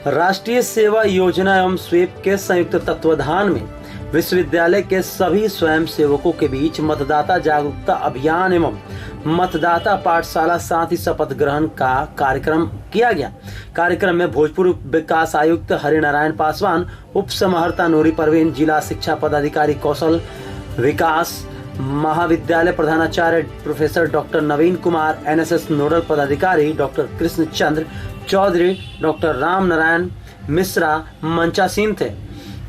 राष्ट्रीय सेवा योजना एवं स्वीप के संयुक्त तत्वाधान में विश्वविद्यालय के सभी स्वयं सेवकों के बीच मतदाता जागरूकता अभियान एवं मतदाता पाठशाला साथ ही शपथ ग्रहण का कार्यक्रम किया गया। कार्यक्रम में भोजपुर विकास आयुक्त हरिनारायण पासवान, उप समाहर्ता नूरी परवीन, जिला शिक्षा पदाधिकारी कौशल विकास, महाविद्यालय प्रधानाचार्य प्रोफेसर डॉक्टर नवीन कुमार, एनएसएस नोडल पदाधिकारी डॉक्टर कृष्ण चंद्र चौधरी, डॉक्टर राम नारायण मिश्रा मंचासीन थे।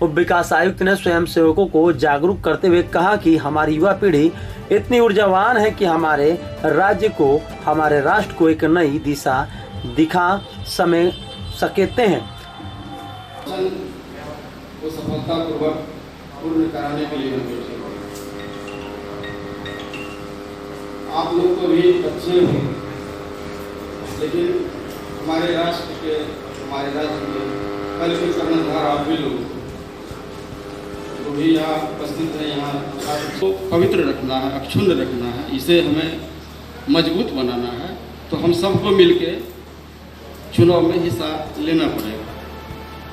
उप विकास आयुक्त ने स्वयं सेवकों को जागरूक करते हुए कहा कि हमारी युवा पीढ़ी इतनी ऊर्जावान है कि हमारे राज्य को, हमारे राष्ट्र को एक नई दिशा दिखा सकते हैं। वो सफलतापूर्वक पूर्ण कराने के लिए आप लोग तो भी अच्छे हैं, लेकिन हमारे राष्ट्र के, हमारे राज्य के कल के कर्णधार आप भी लोग तो भी यहाँ उपस्थित है। यहाँ तो पवित्र रखना है, अक्षुण्ण रखना है, इसे हमें मजबूत बनाना है। तो हम सबको मिलके चुनाव में हिस्सा लेना पड़ेगा।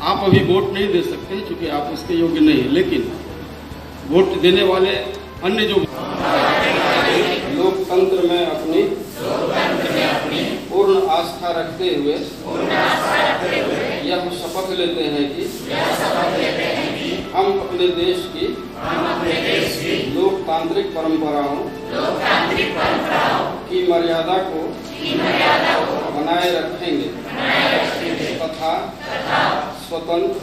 आप अभी वोट नहीं दे सकते क्योंकि आप उसके योग्य नहीं, लेकिन वोट देने वाले अन्य जो लोकतंत्र में अपनी पूर्ण आस्था रखते हुए यह शपथ लेते हैं कि हम अपने देश की लोकतांत्रिक परंपराओं की मर्यादा को बनाए रखेंगे तथा स्वतंत्र,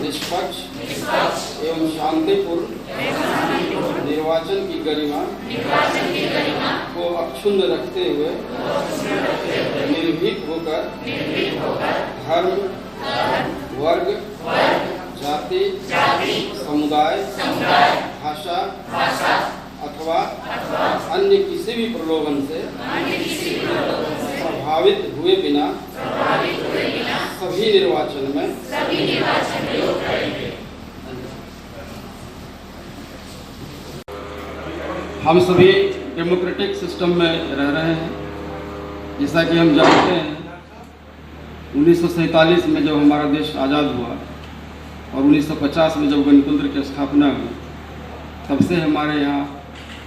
निष्पक्ष एवं शांतिपूर्ण निर्वाचन की गरिमा को अक्षुण्ण रखते हुए निर्भीक होकर धर्म, वर्ग, जाति, समुदाय, भाषा अथवा अन्य किसी भी प्रलोभन से प्रभावित हुए बिना सभी निर्वाचन में योग करेंगे। हम सभी डेमोक्रेटिक सिस्टम में रह रहे हैं। जैसा कि हम जानते हैं 1947 में जब हमारा देश आज़ाद हुआ और 1950 में जब गणतंत्र की स्थापना हुई, तब से हमारे यहाँ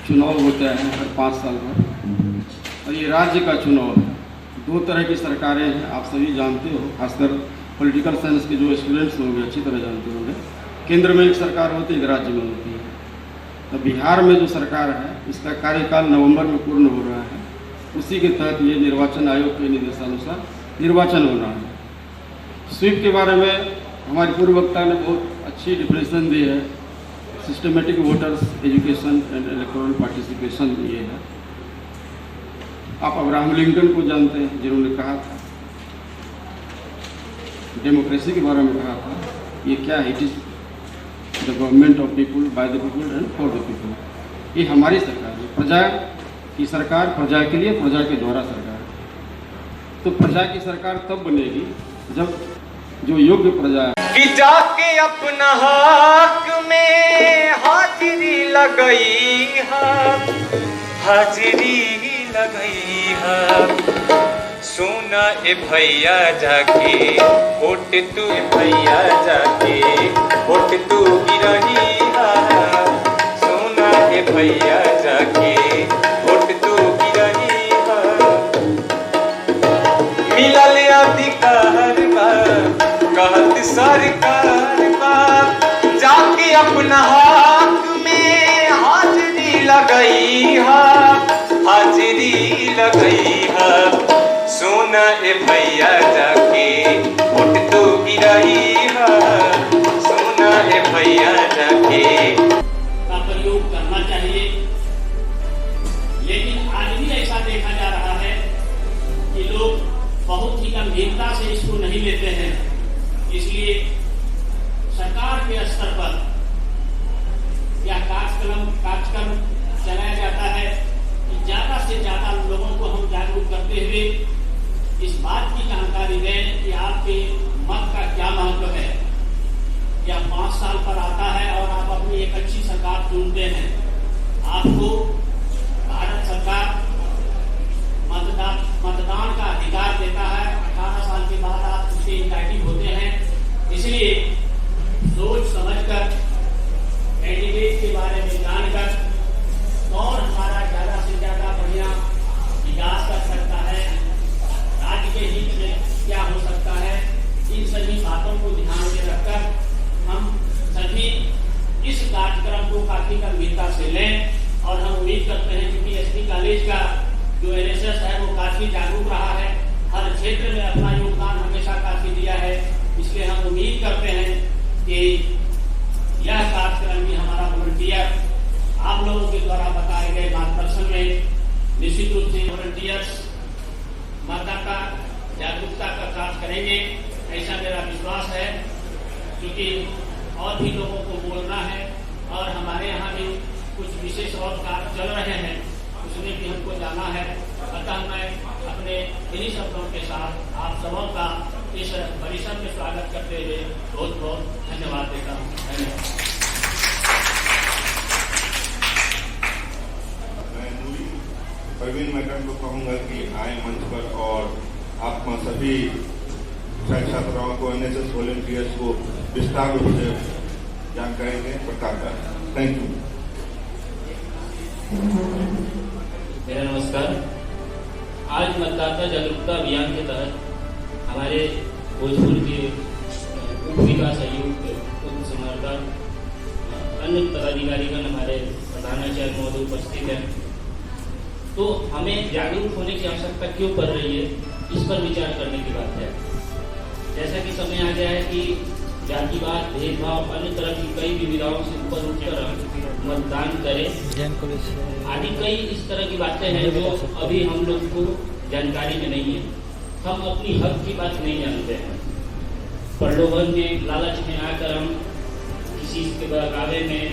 चुनाव होते हैं हर 5 साल पर। और ये राज्य का चुनाव है। 2 तरह की सरकारें हैं, आप सभी जानते हो, खासकर पॉलिटिकल साइंस के जो स्टूडेंट्स होंगे अच्छी तरह जानते होंगे। केंद्र में एक सरकार होती है, एक राज्य में होती है। तो बिहार में जो सरकार है इसका कार्यकाल नवंबर में पूर्ण हो रहा है। उसी के तहत ये निर्वाचन आयोग के निर्देशानुसार निर्वाचन होना है। स्वीप के बारे में हमारे पूर्व वक्ता ने बहुत अच्छी डिफिनेशन दी है। Systematic voters education and electoral participation ये है। आप अब्राहम लिंकन को जानते हैं, जिन्होंने कहा था, डेमोक्रेसी के बारे में कहा था, ये क्या है, it is the government of people, by the people and for the people. ये हमारी सरकार है, प्रजा की सरकार, प्रजा के लिए, प्रजा के द्वारा सरकार। तो प्रजा की सरकार तब बनेगी जब जो योग्य प्रजा है कि जाके अपना हक में हाजिरी लगई है, हाजिरी लगई है। सोना ए भैया जाके वोट तू, भैया जाके वोट तू गिरही है। सोना ए भैया जाके वोट तू गिरही है। मिलल अधिकार बा कहत सरकार बा, जाके अपना हक में हाजिरी लगई है, हाजिरी लगई है। सोना ए भैया जाके वोट तो गिरही है। सोना ए भैया जाके का प्रयोग करना चाहिए। लेकिन आज भी ऐसा देखा जा रहा है कि लोग बहुत ही गंभीरता से इसको नहीं लेते हैं। इसलिए सरकार के स्तर पर यह कार्यक्रम चलाया जाता है कि ज्यादा से ज्यादा लोगों को हम जागरूक करते हुए इस बात की जानकारी दें कि आपके मत का क्या महत्व है। यह 5 साल पर आता है और आप अपनी एक अच्छी सरकार चुनते हैं। आपको भारत सरकार मतदान का अधिकार देता है। 18 साल के बाद आप उससे इंटाइटिल हो को काफी गंभीरता से लें और हम उम्मीद करते हैं क्योंकि एसपी कॉलेज का जो एनएसएस है वो काफी जागरूक रहा है, हर क्षेत्र में अपना योगदान हमेशा काफी दिया है, इसलिए हम उम्मीद करते हैं कि यह कार्यक्रम भी हमारा वॉलंटियर आप लोगों के द्वारा बताए गए मार्गदर्शन में निश्चित रूप से वॉलंटियर्स मतदाता जागरूकता का कार्य करेंगे, ऐसा मेरा विश्वास है। क्योंकि और भी लोगों को बोलना है और हमारे यहाँ भी कुछ विशेष और कार्य चल रहे हैं, उसमें भी हमको जाना है। अतः मैं अपने इन्हीं शब्दों के साथ आप सबों का इस परिसर में स्वागत करते हुए बहुत बहुत धन्यवाद देता हूँ। धन्यवाद। प्रवीण मैडम को कहूँगा कि आए मंच पर और आप सभी छात्राओं को एनएसएस वॉलंटियर्स को विस्तार रूप से जानकारी दें, प्रकार का। Thank you. मेरा नमस्कार। आज मतदाता जागरूकता अभियान के तहत हमारे भोजपुर के उप विकास आयुक्त, उप समर्थक, अन्य पदाधिकारीगण, हमारे प्रधानाचार्य महोदय उपस्थित हैं। तो हमें जागरूक होने की आवश्यकता क्यों पड़ रही है, इस पर विचार करने की बात है। जैसा कि समय आ गया है कि जातिवाद, भेदभाव, अन्य तरह की कई विविधाओं से ऊपर उठकर मतदान करें आदि कई इस तरह की बातें हैं जो अभी हम लोग को जानकारी में नहीं है। हम अपनी हक की बात नहीं जानते हैं। प्रलोभन में, लालच में आकर हम किसी के बहकावे में,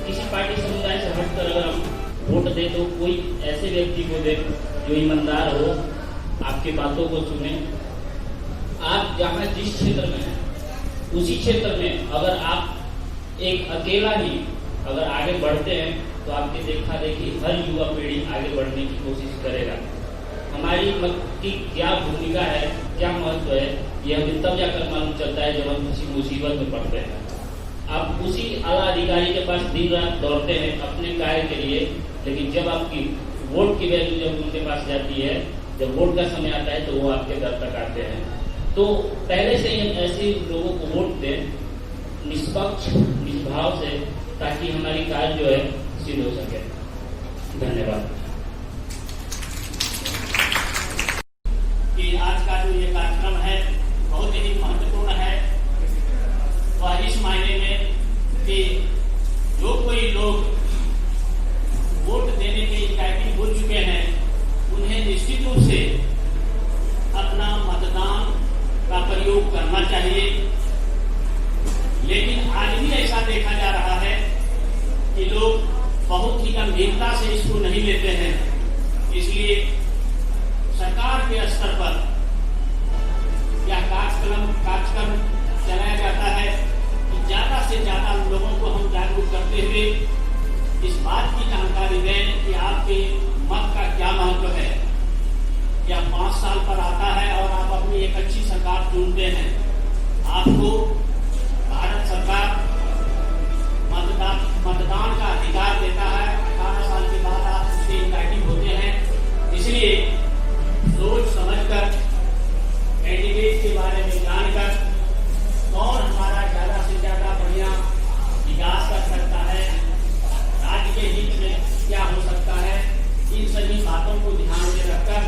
किसी पार्टी समुदाय से हटकर अगर हम वोट दे तो कोई ऐसे व्यक्ति को दे जो ईमानदार हो, आपकी बातों को सुने। आप जहाँ जिस क्षेत्र में हैं उसी क्षेत्र में अगर आप एक अकेला ही अगर आगे बढ़ते हैं तो आपके देखा देखी हर युवा पीढ़ी आगे बढ़ने की कोशिश करेगा। हमारी मत की क्या भूमिका है, क्या महत्व है, यह हमें तब जाकर मालूम चलता है जब हम किसी मुसीबत में पड़ते हैं। आप उसी आला अधिकारी के पास दिन रात दौड़ते हैं अपने कार्य के लिए, लेकिन जब आपकी वोट की वैल्यू जब उनके पास जाती है, जब वोट का समय आता है तो वो आपके दर तक आते हैं। तो पहले से ही ऐसे लोगों को वोट दें निष्पक्ष, निष्भाव से, ताकि हमारी कार्य जो है सिद्ध हो सके। धन्यवाद। कि आज का जो ये कार्यक्रम है बहुत ही महत्वपूर्ण है, वह इस मायने में कि जो कोई लोग वोट देने के इकाई हो चुके हैं उन्हें निश्चित रूप से अपना मतदान का प्रयोग करना चाहिए। लेकिन आज भी ऐसा देखा जा रहा है कि लोग बहुत ही गंभीरता से इसको नहीं लेते हैं। इसलिए सरकार के स्तर पर यह कार्यक्रम चलाया जाता है कि ज्यादा से ज्यादा लोगों को हम जागरूक करते हुए इस बात की जानकारी दें कि आपके मत का क्या महत्व है। या 5 साल पर आता है और आप अपनी एक अच्छी सरकार चुनते हैं, आपको भारत सरकार मतदान का अधिकार देता है। 18 साल के बाद आप उसके इंटाइटिव होते हैं। इसलिए सोच समझकर, कैंडिडेट के बारे में जानकर कौन हमारा ज्यादा से ज्यादा बढ़िया विकास कर सकता है, राज्य के हित में क्या हो सकता है, इन सभी बातों को ध्यान में रखकर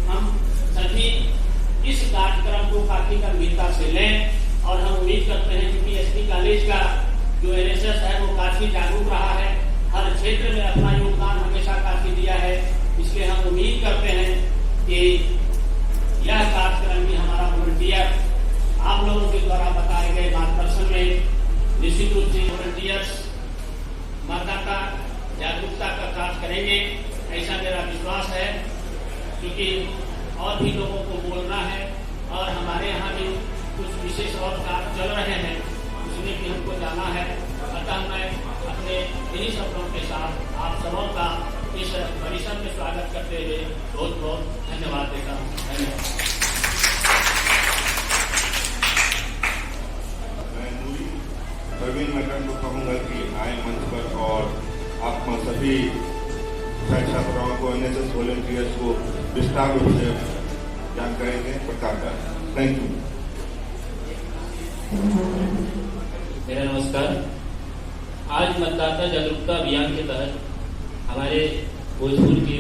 हम सभी इस कार्यक्रम को काफी गंभीरता से लें और हम उम्मीद करते हैं क्योंकि एसपी कॉलेज का जो एनएसएस है वो काफी जागरूक रहा है, हर क्षेत्र में अपना योगदान हमेशा काफी दिया है, इसलिए हम उम्मीद करते हैं कि यह कार्यक्रम भी हमारा वॉलंटियर आप लोगों के द्वारा बताए गए मार्गदर्शन में निश्चित रूप से वॉलंटियर्स मतदाता जागरूकता का कार्य करेंगे, ऐसा मेरा विश्वास है। क्योंकि और भी लोगों को बोलना है और हमारे यहाँ भी कुछ विशेष और कार्य चल रहे हैं, उसमें भी हमको जाना है। अतः मैं अपने इन्हीं शब्दों के साथ आप सबों का इस परिसर में स्वागत करते हुए बहुत बहुत धन्यवाद देता हूँ। धन्यवाद। मैं प्रवीण मैडम को कहूँगा कि आए मंच पर और आप सभी छात्राओं को एनएसएस वॉलंटियर्स को विस्तार रूप से जानकारी दें, प्रकार का। Thank you. मेरा नमस्कार। आज मतदाता मतदाता जागरूकता अभियान के तहत हमारे भोजपुर के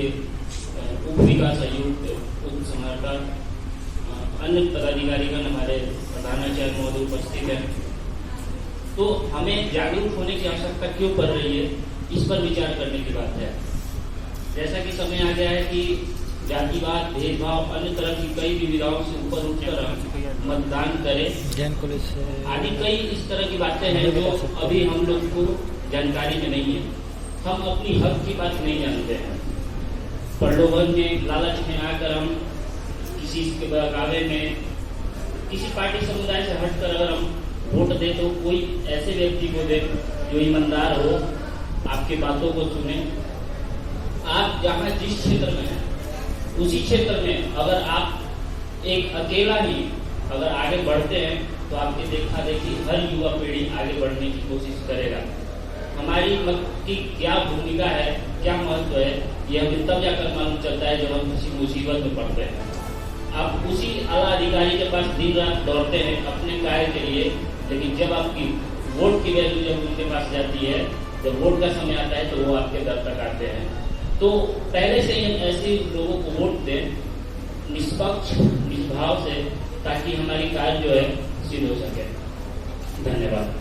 उप विकास आयुक्त, उप समर्पक, अन्य पदाधिकारीगण, हमारे प्रधानाचार्य महोदय उपस्थित हैं। तो हमें जागरूक होने की आवश्यकता क्यों पड़ रही है, इस पर विचार करने की बात है। जैसा कि समय आ गया है कि जातिवाद, भेदभाव, अन्य तरह की कई विविधाओं से ऊपर उठकर हम मतदान करें आदि कई इस तरह की बातें हैं जो अभी हम लोग को जानकारी में नहीं है। हम अपनी हक की बात नहीं जानते हैं। प्रलोभन में, लालच में आकर हम किसी के बहकावे में, किसी पार्टी समुदाय से हटकर अगर हम वोट दे तो कोई ऐसे व्यक्ति को दे जो ईमानदार हो, आपकी बातों को सुने। आप जहाँ जिस क्षेत्र में हैं उसी क्षेत्र में अगर आप एक अकेला ही अगर आगे बढ़ते हैं तो आपके देखा देखी हर युवा पीढ़ी आगे बढ़ने की कोशिश करेगा। हमारी मत की क्या भूमिका है, क्या महत्व है, यह हमें तब जाकर मालूम चलता है जब हम किसी मुसीबत में पड़ते हैं। आप उसी आला अधिकारी के पास दिन रात दौड़ते हैं अपने कार्य के लिए, लेकिन जब आपकी वोट की वैल्यू जब उनके पास जाती है, जब वोट का समय आता है तो वो आपके दर तक आते हैं। तो पहले से ही ऐसे लोगों को वोट दें निष्पक्ष, निष्भाव से, ताकि हमारी कार्य जो है सिद्ध हो सके। धन्यवाद।